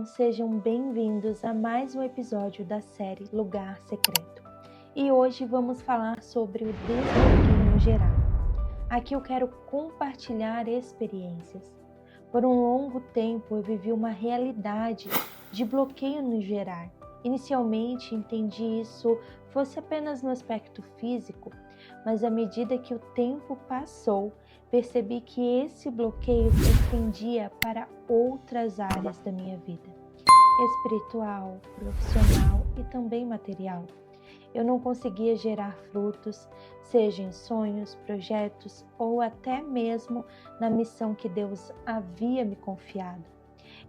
sejam bem-vindos a mais um episódio da série Lugar Secreto. E hoje vamos falar sobre o desbloqueio no geral. Aqui eu quero compartilhar experiências. Por um longo tempo eu vivi uma realidade de bloqueio no geral. Inicialmente entendi isso fosse apenas no aspecto físico, mas à medida que o tempo passou, percebi que esse bloqueio se estendia para outras áreas da minha vida, espiritual, profissional e também material. Eu não conseguia gerar frutos, seja em sonhos, projetos ou até mesmo na missão que Deus havia me confiado.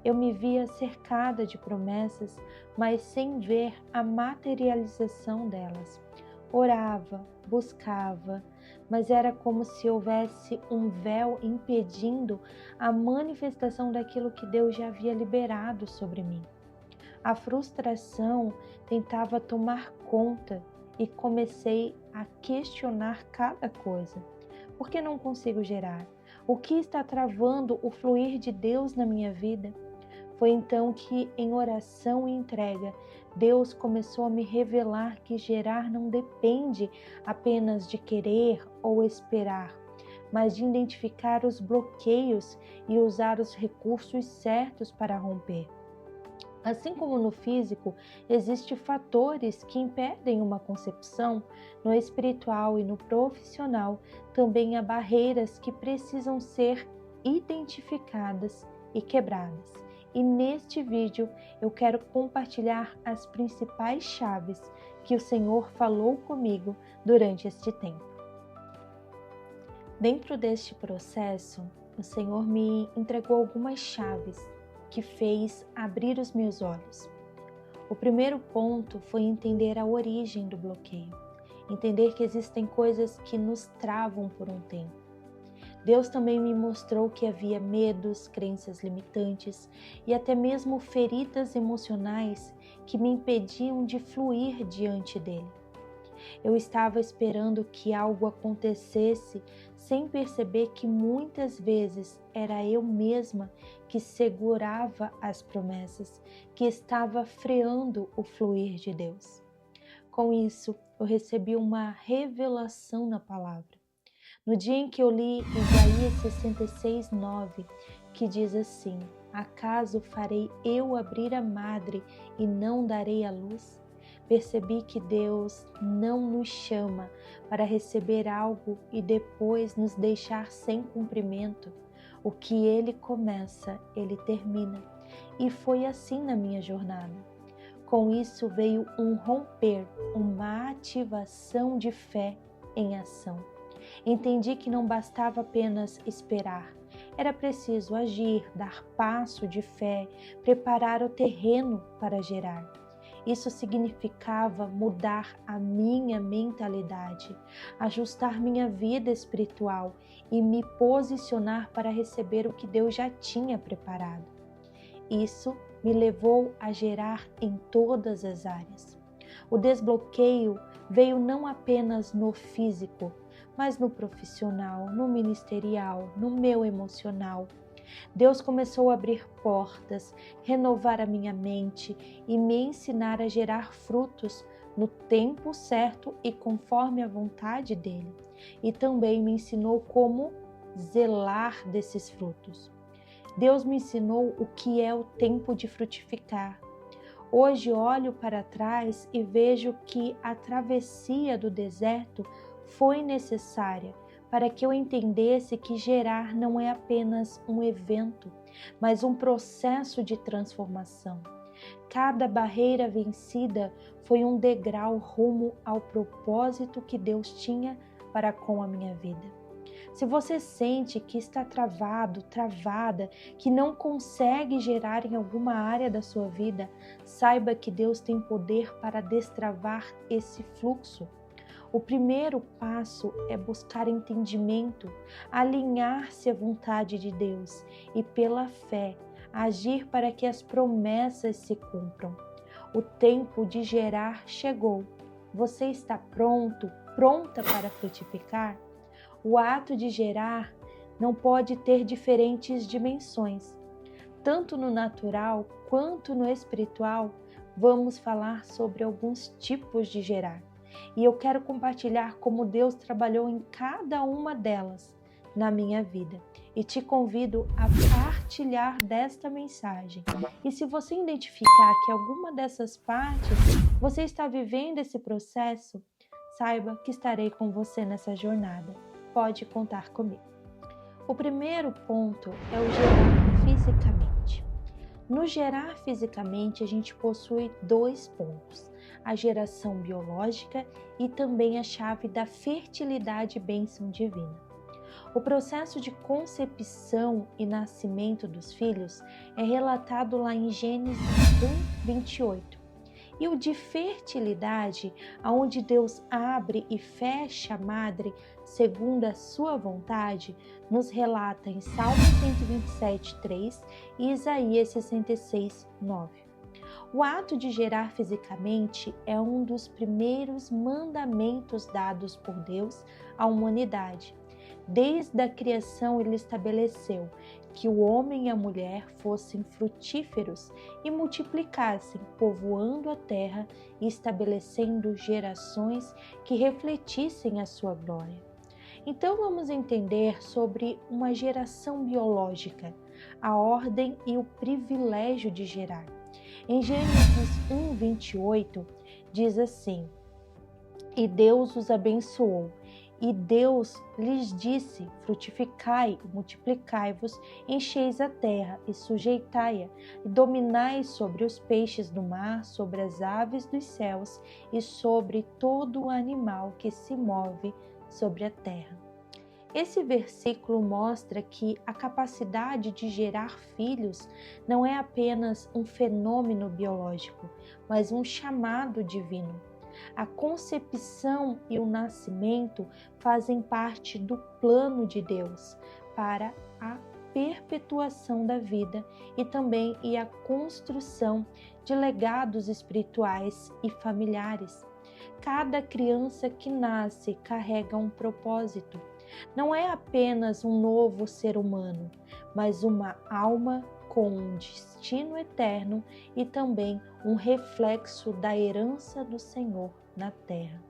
Eu me via cercada de promessas, mas sem ver a materialização delas. Orava, buscava, mas era como se houvesse um véu impedindo a manifestação daquilo que Deus já havia liberado sobre mim. A frustração tentava tomar conta e comecei a questionar cada coisa. Por que não consigo gerar? O que está travando o fluir de Deus na minha vida? Foi então que, em oração e entrega, Deus começou a me revelar que gerar não depende apenas de querer ou esperar, mas de identificar os bloqueios e usar os recursos certos para romper. Assim como no físico, existem fatores que impedem uma concepção, no espiritual e no profissional também há barreiras que precisam ser identificadas e quebradas. E neste vídeo eu quero compartilhar as principais chaves que o Senhor falou comigo durante este tempo. Dentro deste processo, o Senhor me entregou algumas chaves que fez abrir os meus olhos. O primeiro ponto foi entender a origem do bloqueio, entender que existem coisas que nos travam por um tempo. Deus também me mostrou que havia medos, crenças limitantes e até mesmo feridas emocionais que me impediam de fluir diante dele. Eu estava esperando que algo acontecesse sem perceber que muitas vezes era eu mesma que segurava as promessas, que estava freando o fluir de Deus. Com isso, eu recebi uma revelação na palavra. No dia em que eu li Isaías 66:9, que diz assim: acaso farei eu abrir a madre e não darei a luz? Percebi que Deus não nos chama para receber algo e depois nos deixar sem cumprimento. O que Ele começa, Ele termina. E foi assim na minha jornada. Com isso veio um romper, uma ativação de fé em ação. Entendi que não bastava apenas esperar. Era preciso agir, dar passo de fé, preparar o terreno para gerar. Isso significava mudar a minha mentalidade, ajustar minha vida espiritual e me posicionar para receber o que Deus já tinha preparado. Isso me levou a gerar em todas as áreas. O desbloqueio veio não apenas no físico, mas no profissional, no ministerial, no meu emocional. Deus começou a abrir portas, renovar a minha mente e me ensinar a gerar frutos no tempo certo e conforme a vontade dele. E também me ensinou como zelar desses frutos. Deus me ensinou o que é o tempo de frutificar. Hoje olho para trás e vejo que a travessia do deserto foi necessária para que eu entendesse que gerar não é apenas um evento, mas um processo de transformação. Cada barreira vencida foi um degrau rumo ao propósito que Deus tinha para com a minha vida. Se você sente que está travado, travada, que não consegue gerar em alguma área da sua vida, saiba que Deus tem poder para destravar esse fluxo. O primeiro passo é buscar entendimento, alinhar-se à vontade de Deus e, pela fé, agir para que as promessas se cumpram. O tempo de gerar chegou. Você está pronto, pronta para frutificar? O ato de gerar não pode ter diferentes dimensões. tanto no natural quanto no espiritual, vamos falar sobre alguns tipos de gerar. E eu quero compartilhar como Deus trabalhou em cada uma delas na minha vida. E te convido a partilhar desta mensagem. E se você identificar que alguma dessas partes você está vivendo esse processo, saiba que estarei com você nessa jornada. Pode contar comigo. O primeiro ponto é o gerar fisicamente. No gerar fisicamente, a gente possui 2 pontos: a geração biológica e também a chave da fertilidade e bênção divina. O processo de concepção e nascimento dos filhos é relatado lá em Gênesis 1:28. E o de fertilidade, onde Deus abre e fecha a madre segundo a sua vontade, nos relata em Salmo 127:3 e Isaías 66:9. O ato de gerar fisicamente é um dos primeiros mandamentos dados por Deus à humanidade. Desde a criação ele estabeleceu que o homem e a mulher fossem frutíferos e multiplicassem, povoando a terra e estabelecendo gerações que refletissem a sua glória. Então vamos entender sobre uma geração biológica, a ordem e o privilégio de gerar. Em Gênesis 1:28 diz assim: E Deus os abençoou. E Deus lhes disse: frutificai, multiplicai-vos, encheis a terra e sujeitai-a, e dominai sobre os peixes do mar, sobre as aves dos céus e sobre todo o animal que se move sobre a terra. Esse versículo mostra que a capacidade de gerar filhos não é apenas um fenômeno biológico, mas um chamado divino. A concepção e o nascimento fazem parte do plano de Deus para a perpetuação da vida e também a construção de legados espirituais e familiares. Cada criança que nasce carrega um propósito. Não é apenas um novo ser humano, mas uma alma com um destino eterno e também um reflexo da herança do Senhor na terra.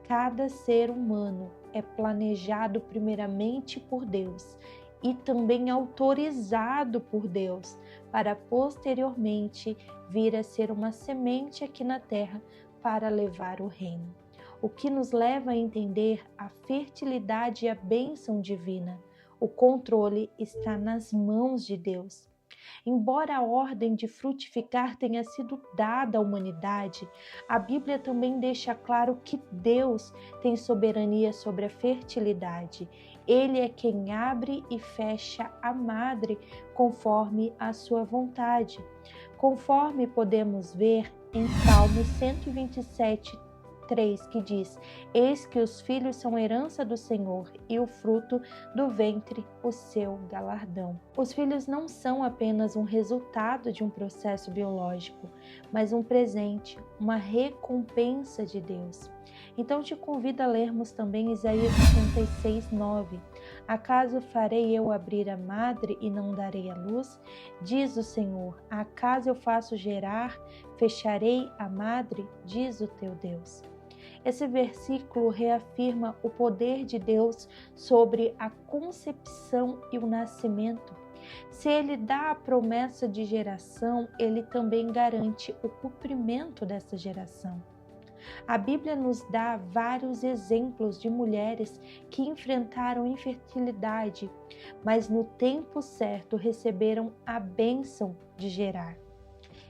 Cada ser humano é planejado primeiramente por Deus e também autorizado por Deus para posteriormente vir a ser uma semente aqui na terra para levar o reino. O que nos leva a entender a fertilidade e a bênção divina. O controle está nas mãos de Deus. Embora a ordem de frutificar tenha sido dada à humanidade, a Bíblia também deixa claro que Deus tem soberania sobre a fertilidade. Ele é quem abre e fecha a madre conforme a sua vontade. Conforme podemos ver em Salmo 127:3, que diz: Eis que os filhos são herança do Senhor e o fruto do ventre o seu galardão. Os filhos não são apenas um resultado de um processo biológico, mas um presente, uma recompensa de Deus. Então te convido a lermos também Isaías 66:9. Acaso farei eu abrir a madre e não darei a luz? Diz o Senhor. Acaso eu faço gerar, fecharei a madre? Diz o teu Deus. Esse versículo reafirma o poder de Deus sobre a concepção e o nascimento. Se Ele dá a promessa de geração, Ele também garante o cumprimento dessa geração. A Bíblia nos dá vários exemplos de mulheres que enfrentaram infertilidade, mas no tempo certo receberam a bênção de gerar.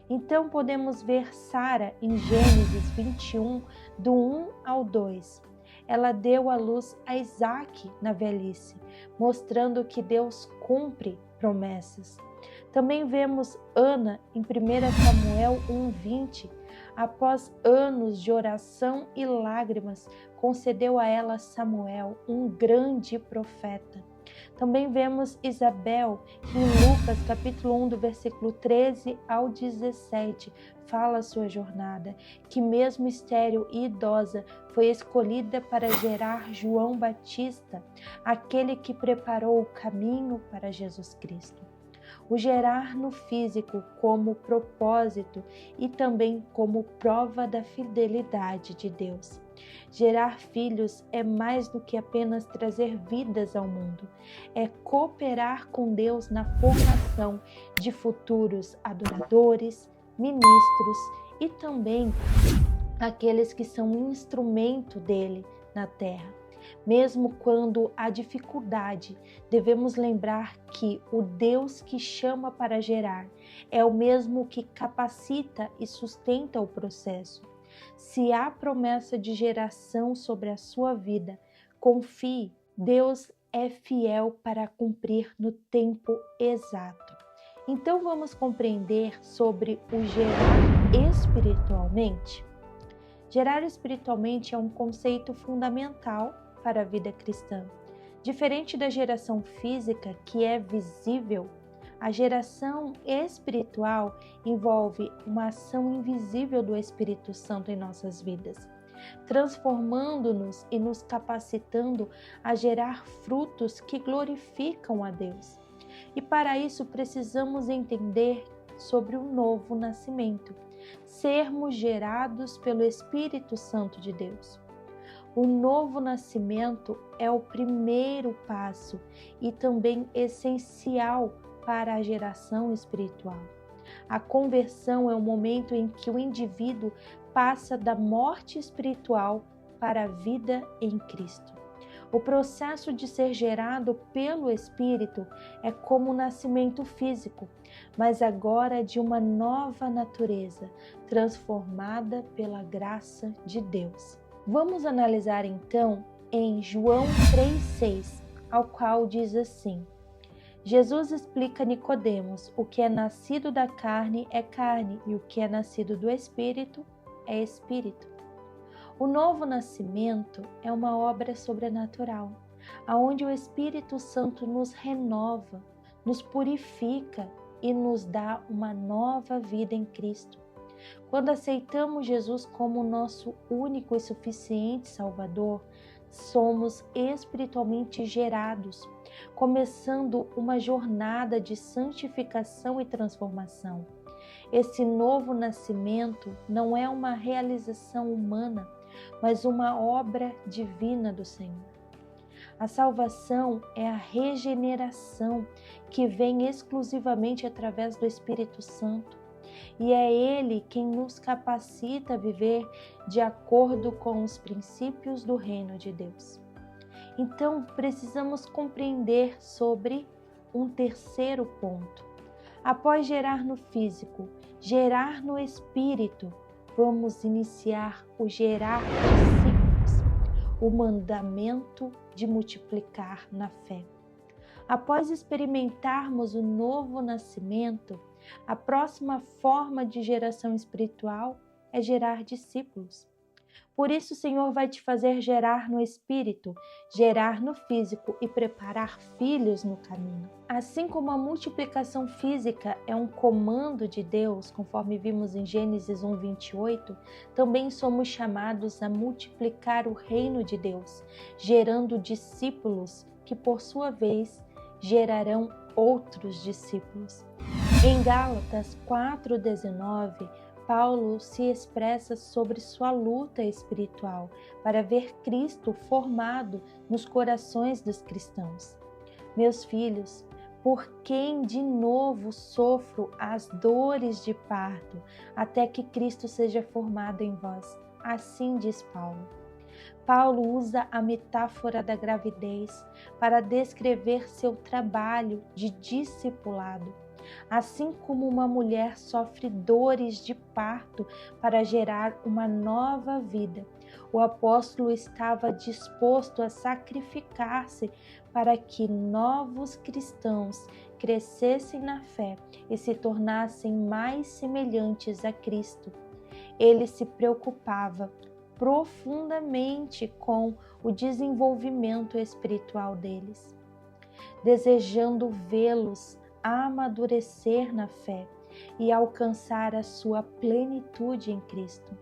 Então podemos ver Sara em Gênesis 21, do 1 ao 2. Ela deu à luz a Isaque na velhice, mostrando que Deus cumpre promessas. Também vemos Ana em 1 Samuel 1:20. Após anos de oração e lágrimas, concedeu a ela Samuel, um grande profeta. Também vemos Isabel, que em Lucas capítulo 1, do versículo 13 ao 17, fala a sua jornada, que mesmo estéril e idosa, foi escolhida para gerar João Batista, aquele que preparou o caminho para Jesus Cristo. o gerar no físico como propósito e também como prova da fidelidade de Deus. Gerar filhos é mais do que apenas trazer vidas ao mundo, é cooperar com Deus na formação de futuros adoradores, ministros e também aqueles que são instrumento dele na terra. Mesmo quando há dificuldade, devemos lembrar que o Deus que chama para gerar é o mesmo que capacita e sustenta o processo. Se há promessa de geração sobre a sua vida, confie, Deus é fiel para cumprir no tempo exato. Então vamos compreender sobre o gerar espiritualmente? Gerar espiritualmente é um conceito fundamental para a vida cristã. Diferente da geração física, que é visível, a geração espiritual envolve uma ação invisível do Espírito Santo em nossas vidas, transformando-nos e nos capacitando a gerar frutos que glorificam a Deus. E para isso precisamos entender sobre o novo nascimento, sermos gerados pelo Espírito Santo de Deus. O novo nascimento é o primeiro passo e também essencial para a geração espiritual. A conversão é o momento em que o indivíduo passa da morte espiritual para a vida em Cristo. O processo de ser gerado pelo Espírito é como o nascimento físico, mas agora de uma nova natureza, transformada pela graça de Deus. Vamos analisar então em João 3,6, ao qual diz assim: Jesus explica a Nicodemos: o que é nascido da carne é carne, e o que é nascido do Espírito é Espírito. O novo nascimento é uma obra sobrenatural, onde o Espírito Santo nos renova, nos purifica e nos dá uma nova vida em Cristo. Quando aceitamos Jesus como nosso único e suficiente Salvador, somos espiritualmente gerados, começando uma jornada de santificação e transformação. Esse novo nascimento não é uma realização humana, mas uma obra divina do Senhor. A salvação é a regeneração que vem exclusivamente através do Espírito Santo. E é Ele quem nos capacita a viver de acordo com os princípios do reino de Deus. Então, precisamos compreender sobre um terceiro ponto. Após gerar no físico, gerar no espírito, vamos iniciar o gerar discípulos, o mandamento de multiplicar na fé. Após experimentarmos o novo nascimento, a próxima forma de geração espiritual é gerar discípulos. Por isso o Senhor vai te fazer gerar no espírito, gerar no físico e preparar filhos no caminho. Assim como a multiplicação física é um comando de Deus, conforme vimos em Gênesis 1:28, também somos chamados a multiplicar o reino de Deus, gerando discípulos que, por sua vez, gerarão outros discípulos. Em Gálatas 4:19, Paulo se expressa sobre sua luta espiritual para ver Cristo formado nos corações dos cristãos. Meus filhos, por quem de novo sofro as dores de parto, até que Cristo seja formado em vós. Assim diz Paulo. Paulo usa a metáfora da gravidez para descrever seu trabalho de discipulado. Assim como uma mulher sofre dores de parto para gerar uma nova vida, o apóstolo estava disposto a sacrificar-se para que novos cristãos crescessem na fé e se tornassem mais semelhantes a Cristo. Ele se preocupava profundamente com o desenvolvimento espiritual deles, desejando vê-los amadurecer na fé e alcançar a sua plenitude em Cristo.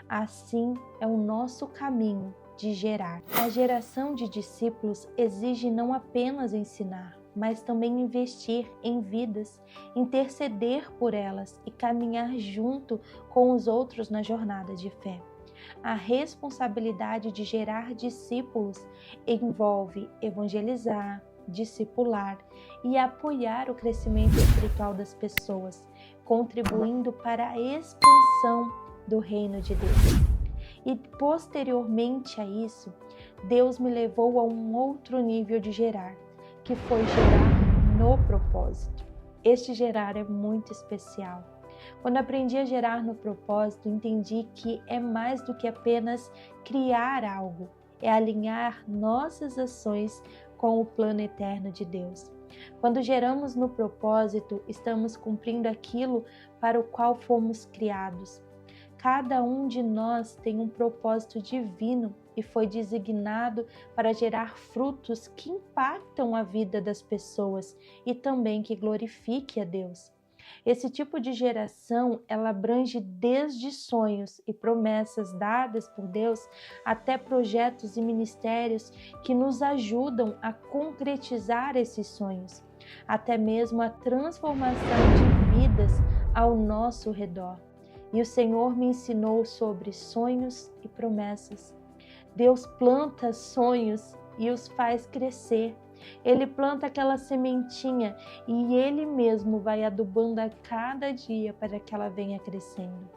Assim é o nosso caminho de gerar. A geração de discípulos exige não apenas ensinar, mas também investir em vidas, interceder por elas e caminhar junto com os outros na jornada de fé. A responsabilidade de gerar discípulos envolve evangelizar, discipular e apoiar o crescimento espiritual das pessoas, contribuindo para a expansão do reino de Deus. E posteriormente a isso, Deus me levou a um outro nível de gerar, que foi gerar no propósito. Este gerar é muito especial. Quando aprendi a gerar no propósito, entendi que é mais do que apenas criar algo, é alinhar nossas ações com o plano eterno de Deus. Quando geramos no propósito, estamos cumprindo aquilo para o qual fomos criados. Cada um de nós tem um propósito divino e foi designado para gerar frutos que impactam a vida das pessoas e também que glorifique a Deus. Esse tipo de geração, ela abrange desde sonhos e promessas dadas por Deus até projetos e ministérios que nos ajudam a concretizar esses sonhos, até mesmo a transformação de vidas ao nosso redor. E o Senhor me ensinou sobre sonhos e promessas. Deus planta sonhos e os faz crescer. Ele planta aquela sementinha e Ele mesmo vai adubando a cada dia para que ela venha crescendo.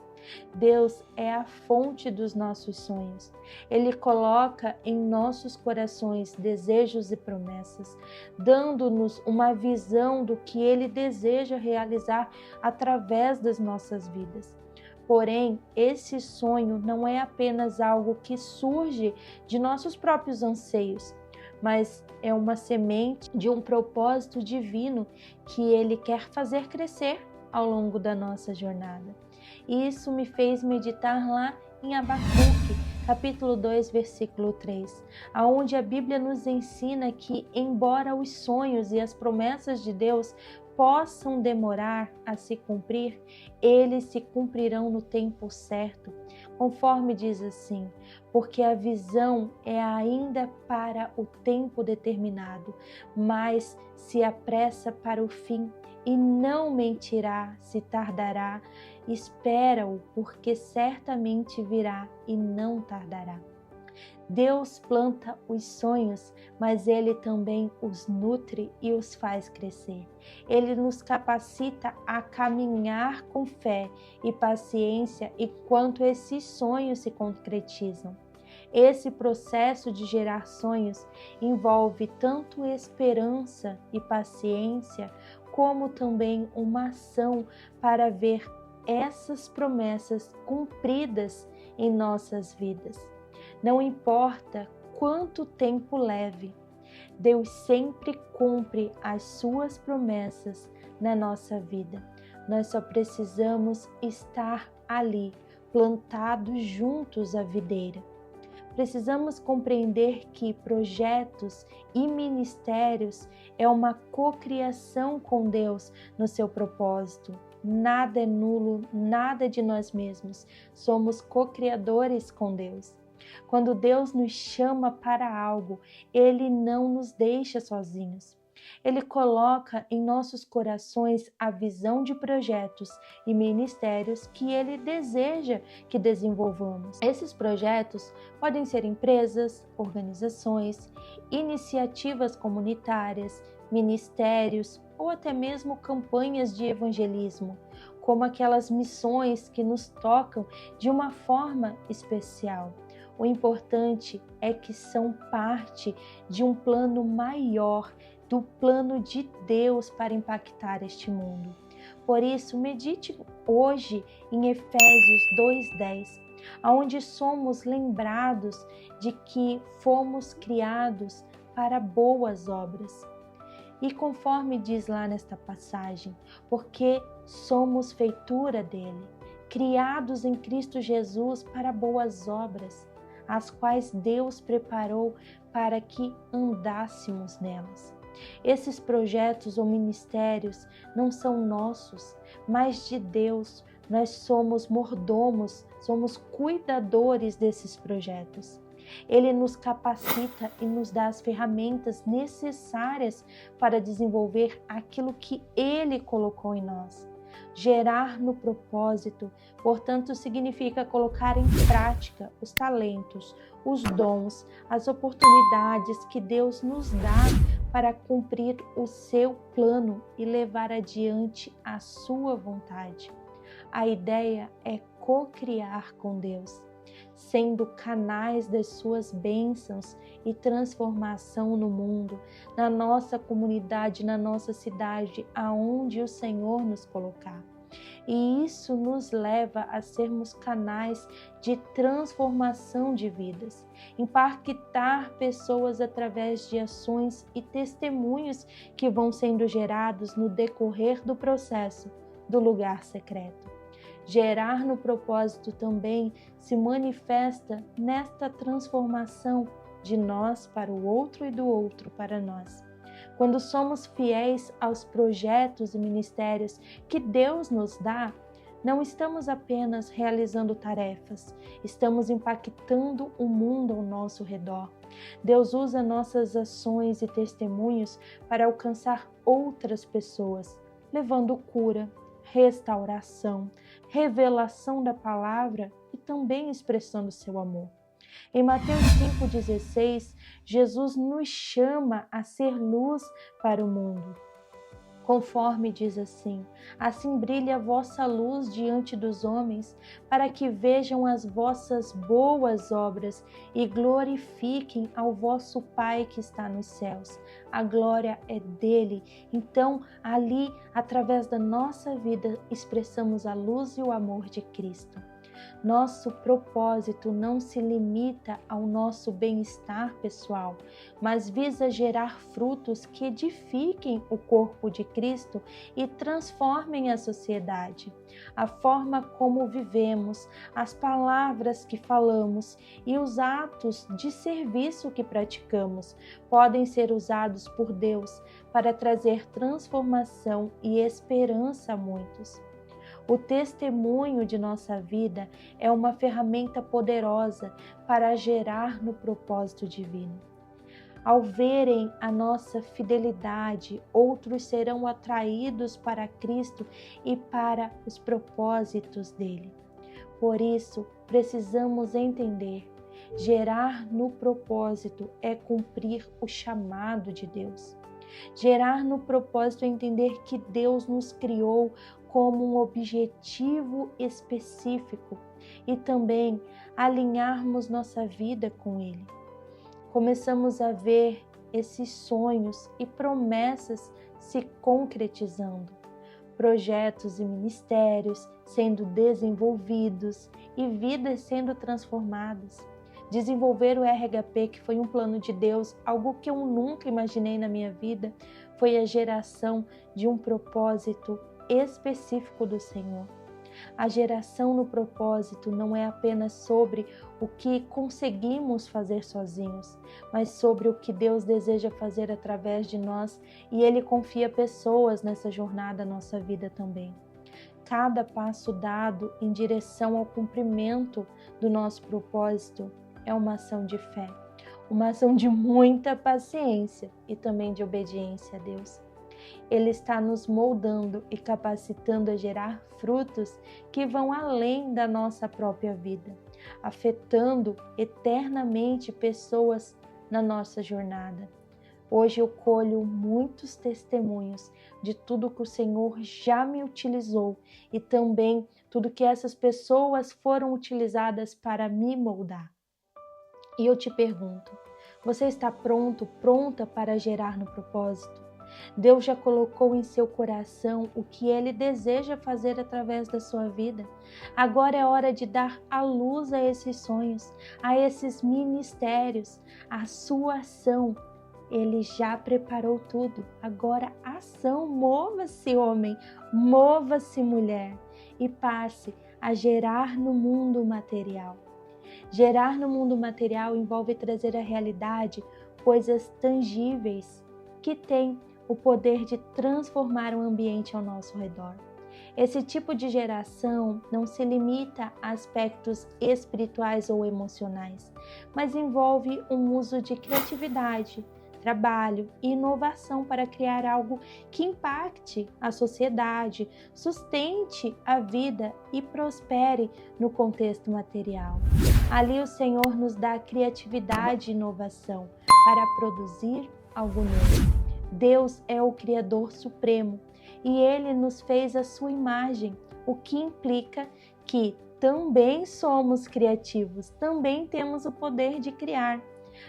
Deus é a fonte dos nossos sonhos. Ele coloca em nossos corações desejos e promessas, dando-nos uma visão do que Ele deseja realizar através das nossas vidas. Porém, esse sonho não é apenas algo que surge de nossos próprios anseios, mas é uma semente de um propósito divino que Ele quer fazer crescer ao longo da nossa jornada. E isso me fez meditar lá em Abacuque, capítulo 2, versículo 3, onde a Bíblia nos ensina que, embora os sonhos e as promessas de Deus possam demorar a se cumprir, eles se cumprirão no tempo certo, conforme diz assim, porque a visão é ainda para o tempo determinado, mas se apressa para o fim e não mentirá, se tardará, espera-o, porque certamente virá e não tardará. Deus planta os sonhos, mas Ele também os nutre e os faz crescer. Ele nos capacita a caminhar com fé e paciência enquanto esses sonhos se concretizam. Esse processo de gerar sonhos envolve tanto esperança e paciência, como também uma ação para ver essas promessas cumpridas em nossas vidas. Não importa quanto tempo leve, Deus sempre cumpre as suas promessas na nossa vida. Nós só precisamos estar ali, plantados juntos à videira. Precisamos compreender que projetos e ministérios é uma cocriação com Deus no seu propósito. Nada é nulo, nada de nós mesmos. Somos cocriadores com Deus. Quando Deus nos chama para algo, Ele não nos deixa sozinhos. Ele coloca em nossos corações a visão de projetos e ministérios que Ele deseja que desenvolvamos. Esses projetos podem ser empresas, organizações, iniciativas comunitárias, ministérios ou até mesmo campanhas de evangelismo, como aquelas missões que nos tocam de uma forma especial. O importante é que são parte de um plano maior, do plano de Deus para impactar este mundo. Por isso, medite hoje em Efésios 2:10, onde somos lembrados de que fomos criados para boas obras. E conforme diz lá nesta passagem, porque somos feitura dele, criados em Cristo Jesus para boas obras, as quais Deus preparou para que andássemos nelas. Esses projetos ou ministérios não são nossos, mas de Deus. Nós somos mordomos, somos cuidadores desses projetos. Ele nos capacita e nos dá as ferramentas necessárias para desenvolver aquilo que Ele colocou em nós. Gerar no propósito, portanto, significa colocar em prática os talentos, os dons, as oportunidades que Deus nos dá para cumprir o seu plano e levar adiante a sua vontade. A ideia é co-criar com Deus, sendo canais das suas bênçãos e transformação no mundo, na nossa comunidade, na nossa cidade, aonde o Senhor nos colocar. E isso nos leva a sermos canais de transformação de vidas, impactar pessoas através de ações e testemunhos que vão sendo gerados no decorrer do processo do lugar secreto. Gerar no propósito também se manifesta nesta transformação de nós para o outro e do outro para nós. Quando somos fiéis aos projetos e ministérios que Deus nos dá, não estamos apenas realizando tarefas, estamos impactando o mundo ao nosso redor. Deus usa nossas ações e testemunhos para alcançar outras pessoas, levando cura, restauração, revelação da palavra e também expressando seu amor. Em Mateus 5,16, Jesus nos chama a ser luz para o mundo. Conforme diz assim brilha a vossa luz diante dos homens, para que vejam as vossas boas obras e glorifiquem ao vosso Pai que está nos céus. A glória é dele. Então, ali, através da nossa vida, expressamos a luz e o amor de Cristo. Nosso propósito não se limita ao nosso bem-estar pessoal, mas visa gerar frutos que edifiquem o corpo de Cristo e transformem a sociedade. A forma como vivemos, as palavras que falamos e os atos de serviço que praticamos podem ser usados por Deus para trazer transformação e esperança a muitos. O testemunho de nossa vida é uma ferramenta poderosa para gerar no propósito divino. Ao verem a nossa fidelidade, outros serão atraídos para Cristo e para os propósitos dele. Por isso, precisamos entender: gerar no propósito é cumprir o chamado de Deus. Gerar no propósito é entender que Deus nos criou como um objetivo específico e também alinharmos nossa vida com Ele. Começamos a ver esses sonhos e promessas se concretizando, projetos e ministérios sendo desenvolvidos e vidas sendo transformadas. Desenvolver o RHP, que foi um plano de Deus, algo que eu nunca imaginei na minha vida, foi a geração de um propósito específico do Senhor. A geração no propósito não é apenas sobre o que conseguimos fazer sozinhos, mas sobre o que Deus deseja fazer através de nós, e Ele confia pessoas nessa jornada da nossa vida também. Cada passo dado em direção ao cumprimento do nosso propósito é uma ação de fé, uma ação de muita paciência e também de obediência a Deus. Ele está nos moldando e capacitando a gerar frutos que vão além da nossa própria vida, afetando eternamente pessoas na nossa jornada. Hoje eu colho muitos testemunhos de tudo que o Senhor já me utilizou e também tudo que essas pessoas foram utilizadas para me moldar. E eu te pergunto, você está pronta para gerar no propósito? Deus já colocou em seu coração o que Ele deseja fazer através da sua vida. Agora é hora de dar a luz a esses sonhos, a esses ministérios, a sua ação. Ele já preparou tudo. Agora ação, mova-se homem, mova-se mulher e passe a gerar no mundo material. Gerar no mundo material envolve trazer à realidade coisas tangíveis que têm o poder de transformar o ambiente ao nosso redor. Esse tipo de geração não se limita a aspectos espirituais ou emocionais, mas envolve um uso de criatividade, trabalho e inovação para criar algo que impacte a sociedade, sustente a vida e prospere no contexto material. Ali o Senhor nos dá criatividade e inovação para produzir algo novo. Deus é o Criador Supremo e Ele nos fez a sua imagem, o que implica que também somos criativos, também temos o poder de criar.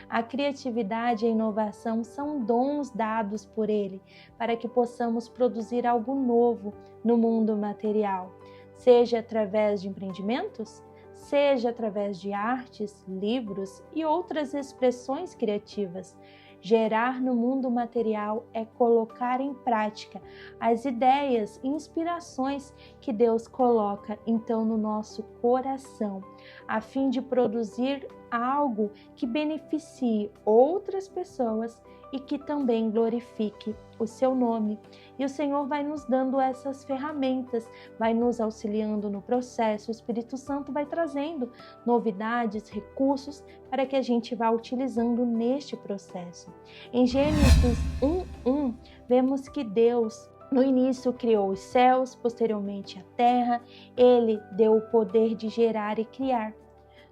A criatividade e a inovação são dons dados por Ele para que possamos produzir algo novo no mundo material, seja através de empreendimentos, seja através de artes, livros e outras expressões criativas. Gerar no mundo material é colocar em prática as ideias e inspirações que Deus coloca então no nosso coração, a fim de produzir algo que beneficie outras pessoas e que também glorifique o seu nome. E o Senhor vai nos dando essas ferramentas, vai nos auxiliando no processo, o Espírito Santo vai trazendo novidades, recursos para que a gente vá utilizando neste processo. Em Gênesis 1:1, vemos que Deus no início criou os céus, posteriormente a terra, Ele deu o poder de gerar e criar.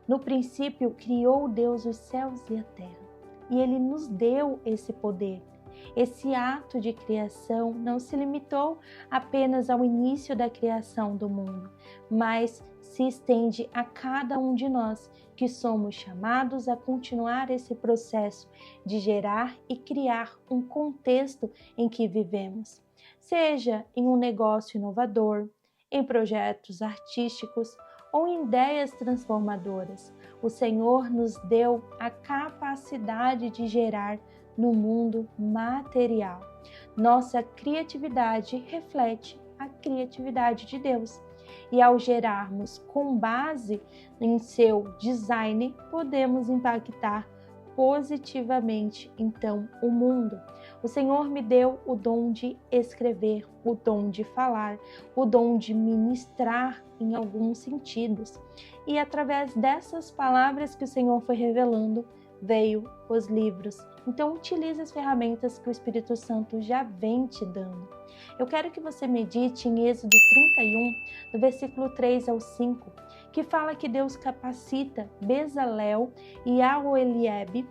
No princípio, criou Deus os céus e a terra. E Ele nos deu esse poder. Esse ato de criação não se limitou apenas ao início da criação do mundo, mas se estende a cada um de nós, que somos chamados a continuar esse processo de gerar e criar um contexto em que vivemos, seja em um negócio inovador, em projetos artísticos ou em ideias transformadoras. O Senhor nos deu a capacidade de gerar no mundo material. Nossa criatividade reflete a criatividade de Deus. E ao gerarmos com base em seu design, podemos impactar positivamente, então, o mundo. O Senhor me deu o dom de escrever, o dom de falar, o dom de ministrar em alguns sentidos. E através dessas palavras que o Senhor foi revelando, veio os livros. Então, utilize as ferramentas que o Espírito Santo já vem te dando. Eu quero que você medite em Êxodo 31, do versículo 3 ao 5, que fala que Deus capacita Bezalel e Aholiabe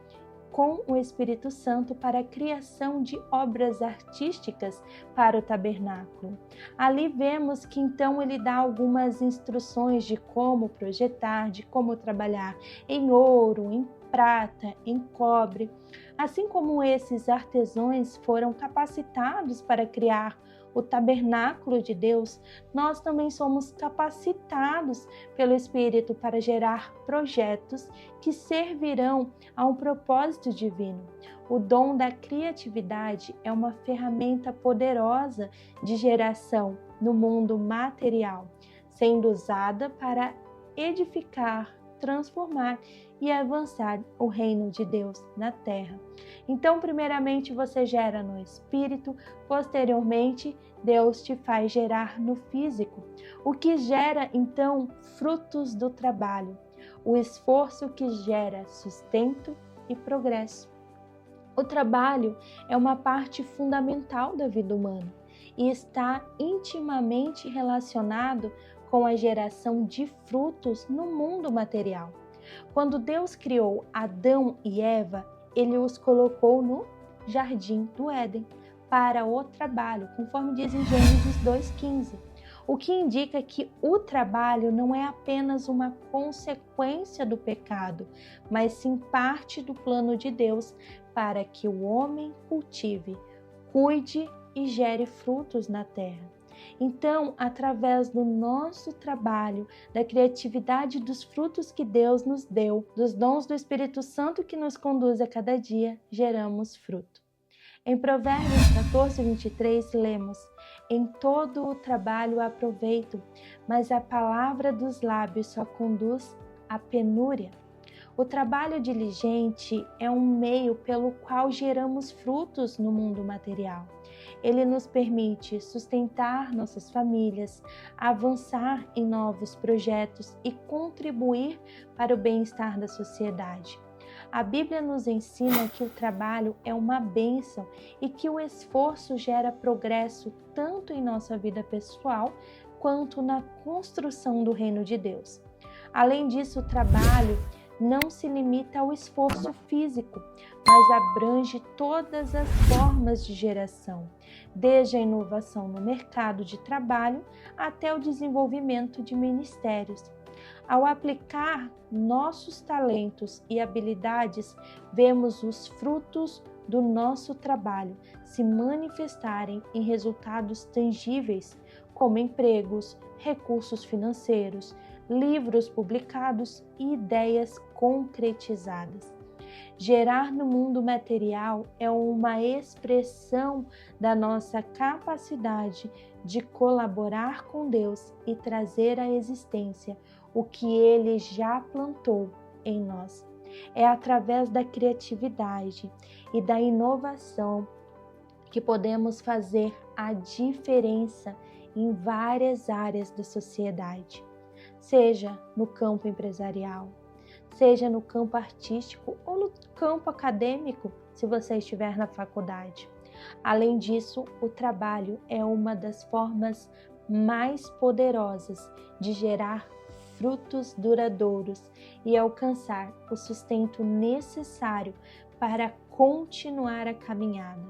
com o Espírito Santo para a criação de obras artísticas para o tabernáculo. Ali vemos que então ele dá algumas instruções de como projetar, de como trabalhar em ouro, em prata, em cobre. Assim como esses artesãos foram capacitados para criar o tabernáculo de Deus, nós também somos capacitados pelo Espírito para gerar projetos que servirão a um propósito divino. O dom da criatividade é uma ferramenta poderosa de geração no mundo material, sendo usada para edificar, transformar e avançar o reino de Deus na terra. Então, primeiramente, você gera no espírito, posteriormente, Deus te faz gerar no físico, o que gera, então, frutos do trabalho, o esforço que gera sustento e progresso. O trabalho é uma parte fundamental da vida humana e está intimamente relacionado com a geração de frutos no mundo material. Quando Deus criou Adão e Eva, Ele os colocou no jardim do Éden para o trabalho, conforme diz em Gênesis 2:15, o que indica que o trabalho não é apenas uma consequência do pecado, mas sim parte do plano de Deus para que o homem cultive, cuide e gere frutos na terra. Então, através do nosso trabalho, da criatividade, dos frutos que Deus nos deu, dos dons do Espírito Santo que nos conduz a cada dia, geramos fruto. Em Provérbios 14:23, lemos: em todo o trabalho há proveito, mas a palavra dos lábios só conduz à penúria. O trabalho diligente é um meio pelo qual geramos frutos no mundo material. Ele nos permite sustentar nossas famílias, avançar em novos projetos e contribuir para o bem-estar da sociedade. A Bíblia nos ensina que o trabalho é uma bênção e que o esforço gera progresso tanto em nossa vida pessoal quanto na construção do reino de Deus. Além disso, o trabalho não se limita ao esforço físico, mas abrange todas as formas de geração, desde a inovação no mercado de trabalho até o desenvolvimento de ministérios. Ao aplicar nossos talentos e habilidades, vemos os frutos do nosso trabalho se manifestarem em resultados tangíveis, como empregos, recursos financeiros, livros publicados e ideias concretizadas. Gerar no mundo material é uma expressão da nossa capacidade de colaborar com Deus e trazer à existência o que Ele já plantou em nós. É através da criatividade e da inovação que podemos fazer a diferença em várias áreas da sociedade, seja no campo empresarial, seja no campo artístico ou no campo acadêmico, se você estiver na faculdade. Além disso, o trabalho é uma das formas mais poderosas de gerar frutos duradouros e alcançar o sustento necessário para continuar a caminhada,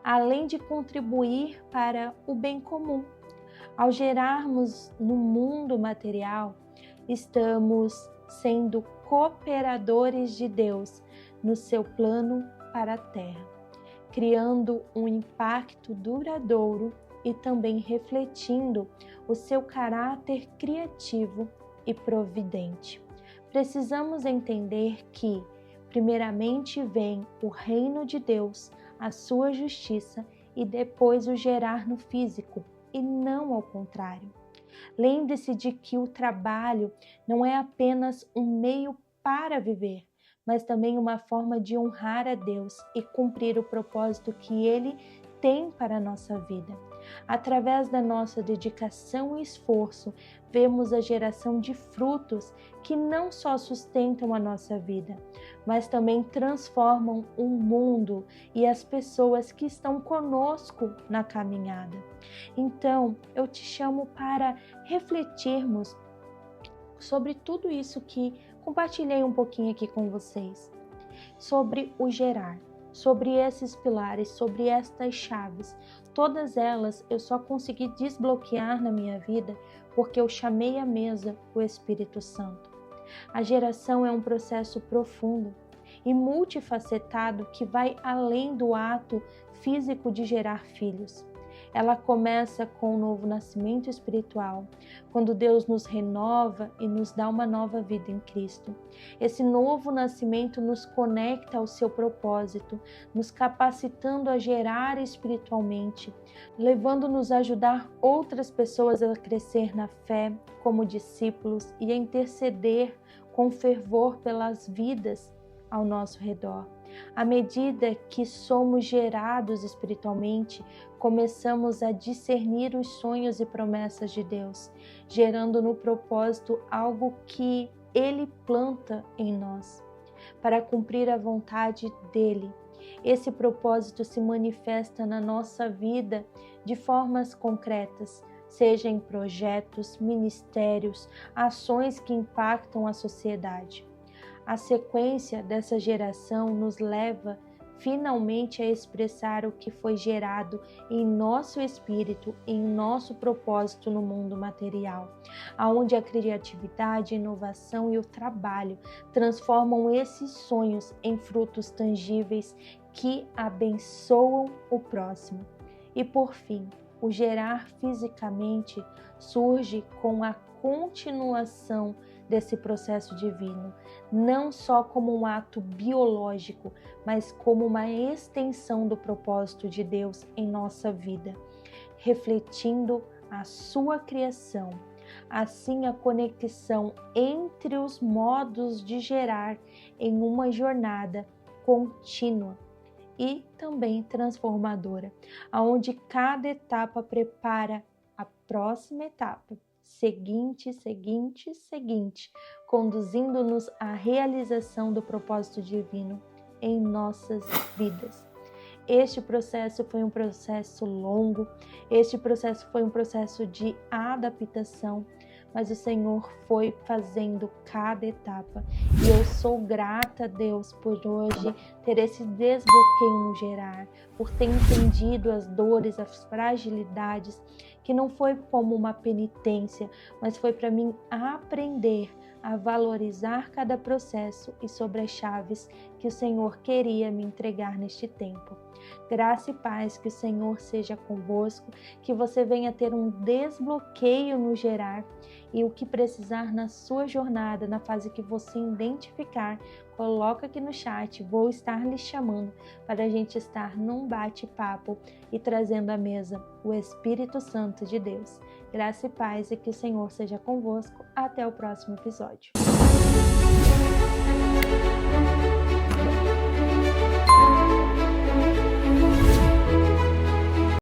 além de contribuir para o bem comum. Ao gerarmos no mundo material, estamos sendo cooperadores de Deus no seu plano para a terra, criando um impacto duradouro e também refletindo o seu caráter criativo e providente. Precisamos entender que, primeiramente, vem o reino de Deus, a sua justiça e depois o gerar no físico, e não ao contrário. Lembre-se de que o trabalho não é apenas um meio para viver, mas também uma forma de honrar a Deus e cumprir o propósito que Ele tem para a nossa vida. Através da nossa dedicação e esforço, vemos a geração de frutos que não só sustentam a nossa vida, mas também transformam o mundo e as pessoas que estão conosco na caminhada. Então, eu te chamo para refletirmos sobre tudo isso que compartilhei um pouquinho aqui com vocês, sobre o gerar, sobre esses pilares, sobre estas chaves. Todas elas eu só consegui desbloquear na minha vida porque eu chamei à mesa o Espírito Santo. A geração é um processo profundo e multifacetado que vai além do ato físico de gerar filhos. Ela começa com o novo nascimento espiritual, quando Deus nos renova e nos dá uma nova vida em Cristo. Esse novo nascimento nos conecta ao seu propósito, nos capacitando a gerar espiritualmente, levando-nos a ajudar outras pessoas a crescer na fé como discípulos e a interceder com fervor pelas vidas ao nosso redor. À medida que somos gerados espiritualmente, começamos a discernir os sonhos e promessas de Deus, gerando no propósito algo que Ele planta em nós, para cumprir a vontade dEle. Esse propósito se manifesta na nossa vida de formas concretas, seja em projetos, ministérios, ações que impactam a sociedade. A sequência dessa geração nos leva finalmente a expressar o que foi gerado em nosso espírito e em nosso propósito no mundo material, aonde a criatividade, a inovação e o trabalho transformam esses sonhos em frutos tangíveis que abençoam o próximo. E por fim, o gerar fisicamente surge com a continuação desse processo divino, não só como um ato biológico, mas como uma extensão do propósito de Deus em nossa vida, refletindo a sua criação. Assim, a conexão entre os modos de gerar em uma jornada contínua e também transformadora, aonde cada etapa prepara a próxima etapa, seguinte, conduzindo-nos à realização do propósito divino em nossas vidas. Este processo foi um processo longo, este processo foi um processo de adaptação, mas o Senhor foi fazendo cada etapa. E eu sou grata a Deus por hoje ter esse desbloqueio no gerar, por ter entendido as dores, as fragilidades, que não foi como uma penitência, mas foi para mim aprender a valorizar cada processo e sobre as chaves que o Senhor queria me entregar neste tempo. Graça e paz, que o Senhor seja convosco, que você venha ter um desbloqueio no gerar e o que precisar na sua jornada, na fase que você identificar, coloca aqui no chat, vou estar lhe chamando para a gente estar num bate-papo e trazendo à mesa o Espírito Santo de Deus. Graça e paz e que o Senhor seja convosco. Até o próximo episódio.